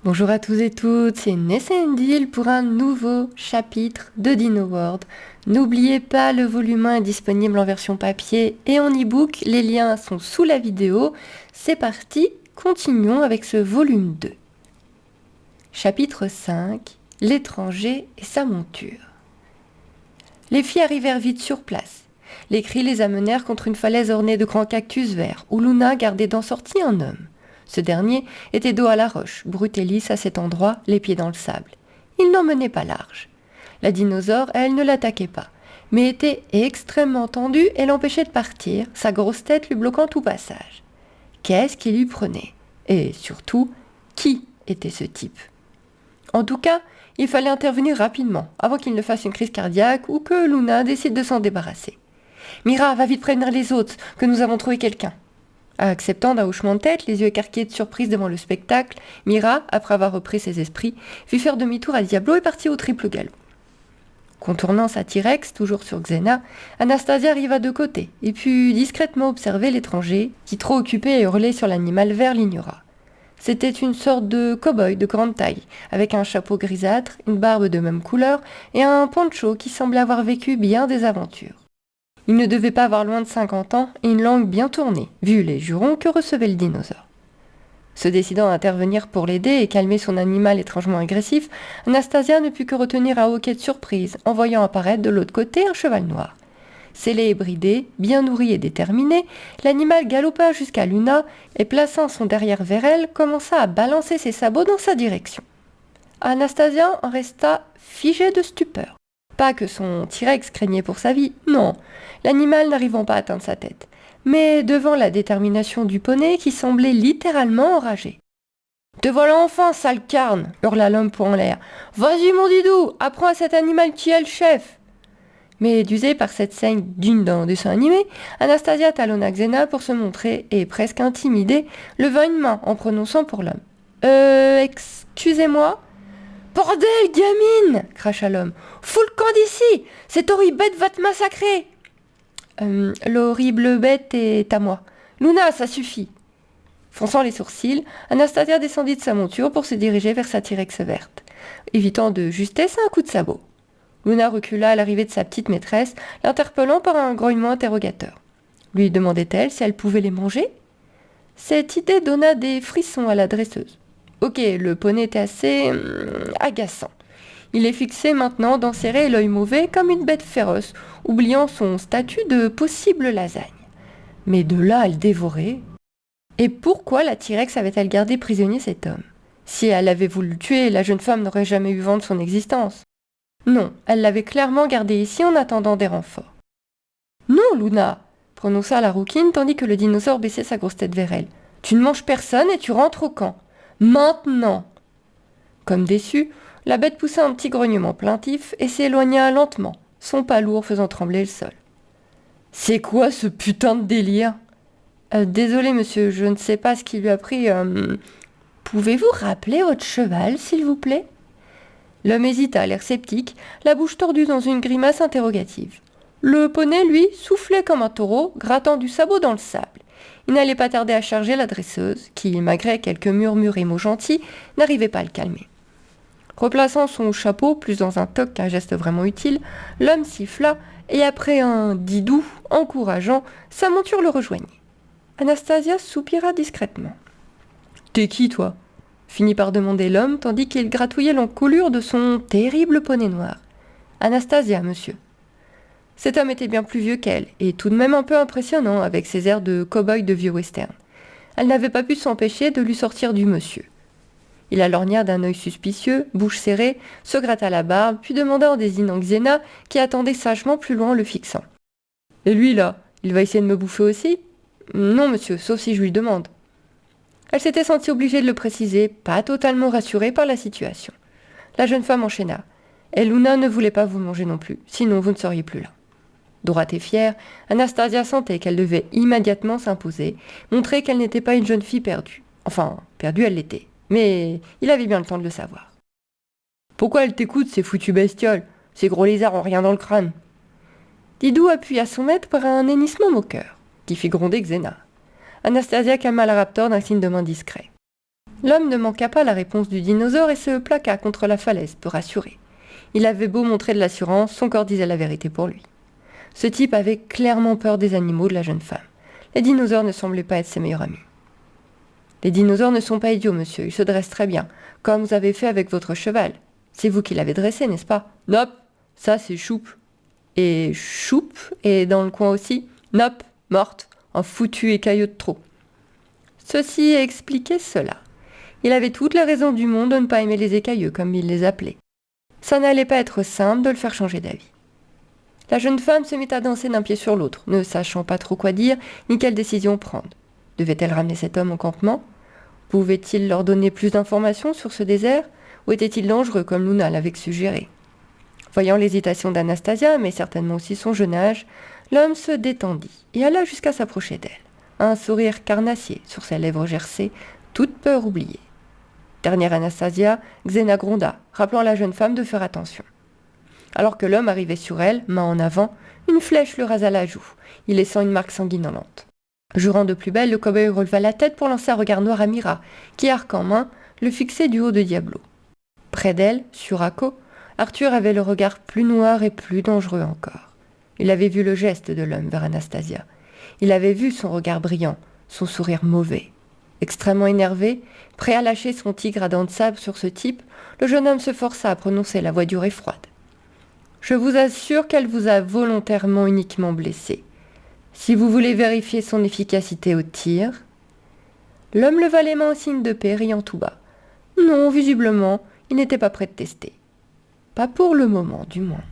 Bonjour à tous et toutes, c'est Nessa Endil pour un nouveau chapitre de Dino World. N'oubliez pas, le volume 1 est disponible en version papier et en e-book, les liens sont sous la vidéo. C'est parti, continuons avec ce volume 2. Chapitre 5, l'étranger et sa monture. Les filles arrivèrent vite sur place. Les cris les amenèrent contre une falaise ornée de grands cactus verts, où Luna gardait d'ensorti un homme. Ce dernier était dos à la roche, brut et lisse à cet endroit, les pieds dans le sable. Il n'en menait pas large. La dinosaure, elle, ne l'attaquait pas, mais était extrêmement tendue et l'empêchait de partir, sa grosse tête lui bloquant tout passage. Qu'est-ce qui lui prenait? Et surtout, qui était ce type? En tout cas, il fallait intervenir rapidement, avant qu'il ne fasse une crise cardiaque ou que Luna décide de s'en débarrasser. « Mira, va vite prévenir les autres, que nous avons trouvé quelqu'un !» Acceptant d'un hochement de tête, les yeux écarquillés de surprise devant le spectacle, Mira, après avoir repris ses esprits, fit faire demi-tour à Diablo et partit au triple galop. Contournant sa T-Rex, toujours sur Xena, Anastasia arriva de côté et put discrètement observer l'étranger, qui, trop occupé à hurler sur l'animal vert, l'ignora. C'était une sorte de cow-boy de grande taille, avec un chapeau grisâtre, une barbe de même couleur et un poncho qui semblait avoir vécu bien des aventures. Il ne devait pas avoir loin de 50 ans et une langue bien tournée, vu les jurons que recevait le dinosaure. Se décidant à intervenir pour l'aider et calmer son animal étrangement agressif, Anastasia ne put que retenir un hoquet de surprise en voyant apparaître de l'autre côté un cheval noir. Scellé et bridé, bien nourri et déterminé, l'animal galopa jusqu'à Luna et plaçant son derrière vers elle, commença à balancer ses sabots dans sa direction. Anastasia en resta figée de stupeur. Pas que son T-Rex craignait pour sa vie, non, l'animal n'arrivant pas à atteindre sa tête, mais devant la détermination du poney qui semblait littéralement enragé. « Te voilà enfin, sale carne !» hurla l'homme en l'air. « Vas-y mon Didou, apprends à cet animal qui est le chef !» Mais usée par cette scène digne d'un dessin animé, Anastasia talonna Xena pour se montrer et, presque intimidée, leva une main en prononçant pour l'homme. « excusez-moi ?» « Bordel, gamine !» cracha l'homme. « Fous le camp d'ici! Cette horrible bête va te massacrer !»« L'horrible bête est à moi. Luna, ça suffit !» Fronçant les sourcils, Anastasia descendit de sa monture pour se diriger vers sa T-Rex verte, évitant de justesse un coup de sabot. Luna recula à l'arrivée de sa petite maîtresse, l'interpellant par un grognement interrogateur. Lui demandait-elle si elle pouvait les manger? Cette idée donna des frissons à la dresseuse. Ok, le poney était assez agaçant. Il les fixait maintenant d'enserrer l'œil mauvais comme une bête féroce, oubliant son statut de possible lasagne. Mais de là à le dévorer... Et pourquoi la T-Rex avait-elle gardé prisonnier cet homme? Si elle avait voulu le tuer, la jeune femme n'aurait jamais eu vent de son existence. Non, elle l'avait clairement gardé ici en attendant des renforts. « Non, Luna !» prononça la rouquine tandis que le dinosaure baissait sa grosse tête vers elle. « Tu ne manges personne et tu rentres au camp. Maintenant !» Comme déçue, la bête poussa un petit grognement plaintif et s'éloigna lentement, son pas lourd faisant trembler le sol. « C'est quoi ce putain de délire ?»« Désolé monsieur, je ne sais pas ce qui lui a pris... Pouvez-vous rappeler votre cheval, s'il vous plaît ?» L'homme hésita, l'air sceptique, la bouche tordue dans une grimace interrogative. Le poney, lui, soufflait comme un taureau, grattant du sabot dans le sable. Il n'allait pas tarder à charger la dresseuse, qui, malgré quelques murmures et mots gentils, n'arrivait pas à le calmer. Replaçant son chapeau plus dans un toc qu'un geste vraiment utile, l'homme siffla, et après un didou encourageant, sa monture le rejoignit. Anastasia soupira discrètement. « T'es qui, toi ?» finit par demander l'homme, tandis qu'il gratouillait l'encolure de son terrible poney noir. « Anastasia, monsieur. » Cet homme était bien plus vieux qu'elle, et tout de même un peu impressionnant, avec ses airs de cow-boy de vieux western. Elle n'avait pas pu s'empêcher de lui sortir du monsieur. Il la lorgna d'un œil suspicieux, bouche serrée, se gratta la barbe, puis demanda en désignant Xena, qui attendait sagement plus loin le fixant. « Et lui, là, il va essayer de me bouffer aussi ?»« Non, monsieur, sauf si je lui demande. » Elle s'était sentie obligée de le préciser, pas totalement rassurée par la situation. La jeune femme enchaîna. « Et Luna ne voulait pas vous manger non plus, sinon vous ne seriez plus là. » Droite et fière, Anastasia sentait qu'elle devait immédiatement s'imposer, montrer qu'elle n'était pas une jeune fille perdue. Enfin, perdue elle l'était, mais il avait bien le temps de le savoir. « Pourquoi elle t'écoute, ces foutues bestioles? Ces gros lézards ont rien dans le crâne. » Didou appuya son maître par un hennissement moqueur, qui fit gronder Xena. Anastasia calma la raptor d'un signe de main discret. L'homme ne manqua pas la réponse du dinosaure et se plaqua contre la falaise pour rassurer. Il avait beau montrer de l'assurance, son corps disait la vérité pour lui. Ce type avait clairement peur des animaux de la jeune femme. Les dinosaures ne semblaient pas être ses meilleurs amis. Les dinosaures ne sont pas idiots, monsieur, ils se dressent très bien, comme vous avez fait avec votre cheval. C'est vous qui l'avez dressé, n'est-ce pas? Nope, ça c'est Choupe. Et Choupe est dans le coin aussi? Nope, morte, un foutu écailleux de trop. Ceci expliquait cela. Il avait toutes les raisons du monde de ne pas aimer les écailleux, comme il les appelait. Ça n'allait pas être simple de le faire changer d'avis. La jeune femme se mit à danser d'un pied sur l'autre, ne sachant pas trop quoi dire, ni quelle décision prendre. Devait-elle ramener cet homme au campement? Pouvait-il leur donner plus d'informations sur ce désert? Ou était-il dangereux, comme Luna l'avait suggéré? Voyant l'hésitation d'Anastasia, mais certainement aussi son jeune âge, l'homme se détendit et alla jusqu'à s'approcher d'elle. Un sourire carnassier sur ses lèvres gercées, toute peur oubliée. Dernière Anastasia, Xena gronda, rappelant à la jeune femme de faire attention. Alors que l'homme arrivait sur elle, main en avant, une flèche le rasa la joue, y laissant une marque sanguinolente. Jurant de plus belle, le cow-boy releva la tête pour lancer un regard noir à Mira, qui, arc en main, le fixait du haut de Diablo. Près d'elle, sur Akko, Arthur avait le regard plus noir et plus dangereux encore. Il avait vu le geste de l'homme vers Anastasia. Il avait vu son regard brillant, son sourire mauvais. Extrêmement énervé, prêt à lâcher son tigre à dents de sable sur ce type, le jeune homme se força à prononcer la voix dure et froide. « Je vous assure qu'elle vous a volontairement uniquement blessé. Si vous voulez vérifier son efficacité au tir... » L'homme leva les mains en signe de paix, riant tout bas. Non, visiblement, il n'était pas prêt de tester. Pas pour le moment, du moins.